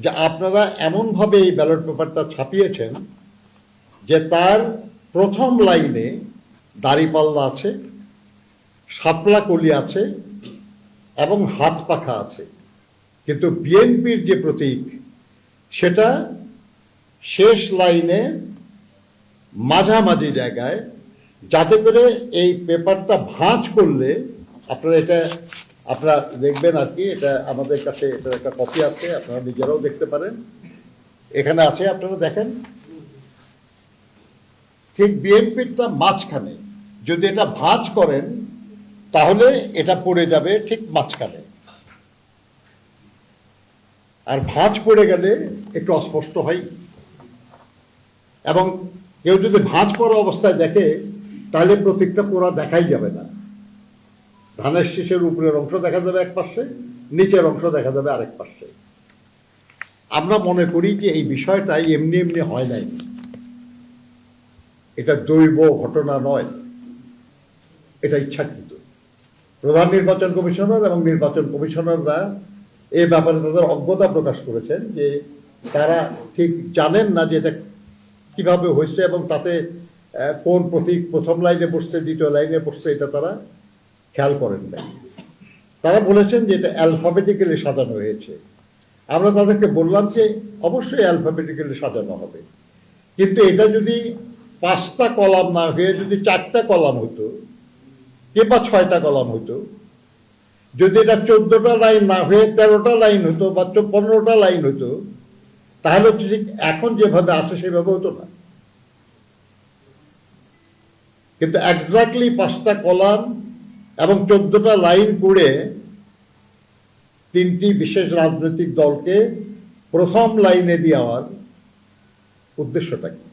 যে আপনারা এমনভাবে এই ব্যালট পেপারটা ছাপিয়েছেন যে তার প্রথম লাইনে দাড়িপাল্লা আছে, শাপলা কলি আছে এবং হাত পাখা আছে, কিন্তু বিএনপির যে প্রতীক সেটা শেষ লাইনে মাঝামাঝি জায়গায়, যাতে করে এই পেপারটা ভাঁজ করলে আপনারা দেখবেন আর কি। এটা আমাদের কাছে এটার একটা কপি আছে, আপনারা নিজেরাও দেখতে পারেন, এখানে আছে, আপনারা দেখেন। ঠিক বিএনপিটা মাঝখানে, যদি এটা ভাঁজ করেন তাহলে এটা পড়ে যাবে ঠিক মাঝখানে, আর ভাঁজ পড়ে গেলে একটু অস্পষ্ট হয়। এবং কেউ যদি ভাঁজ পড়া অবস্থায় দেখে তাহলে প্রতীকটা পুরা দেখাই যাবে না। ধানের শীষের উপরের অংশ দেখা যাবে এক পাশে, নিচের অংশ দেখা যাবে আরেক পাশে। আমরা মনে করি যে এই বিষয়টা এমনি এমনি হয় নাই, এটা দৈব ঘটনা নয়, এটা ইচ্ছাকৃত। প্রধান নির্বাচন কমিশনার এবং নির্বাচন কমিশনাররা এ ব্যাপারে তাদের অজ্ঞতা প্রকাশ করেছেন যে তারা ঠিক জানেন না যে এটা কিভাবে হয়েছে এবং তাতে কোন প্রতীক প্রথম লাইনে বসছে দ্বিতীয় লাইনে বসছে এটা তারা খেয়াল করেন না। তারা বলেছেন যে এটা অ্যালফাবেটিক্যালি সাজানো হয়েছে। আমরা তাদেরকে বললাম যে অবশ্যই অ্যালফাবেটিক্যালি সাজানো হবে, কিন্তু এটা যদি 5টা কলাম না হয়ে যদি 4টা কলাম হতো কিংবা 6টা কলাম হতো, যদি এটা 14টা লাইন না হয়ে 13টা লাইন হতো বা 15টা লাইন হতো, তাহলে ঠিক এখন যেভাবে আছে সেভাবে হতো না। কিন্তু এক্স্যাক্টলি 5টা কলাম এবং 14টা লাইন করে 3টি বিশেষ রাজনৈতিক দলকে প্রথম লাইনে দেওয়ার উদ্দেশ্যটা কি?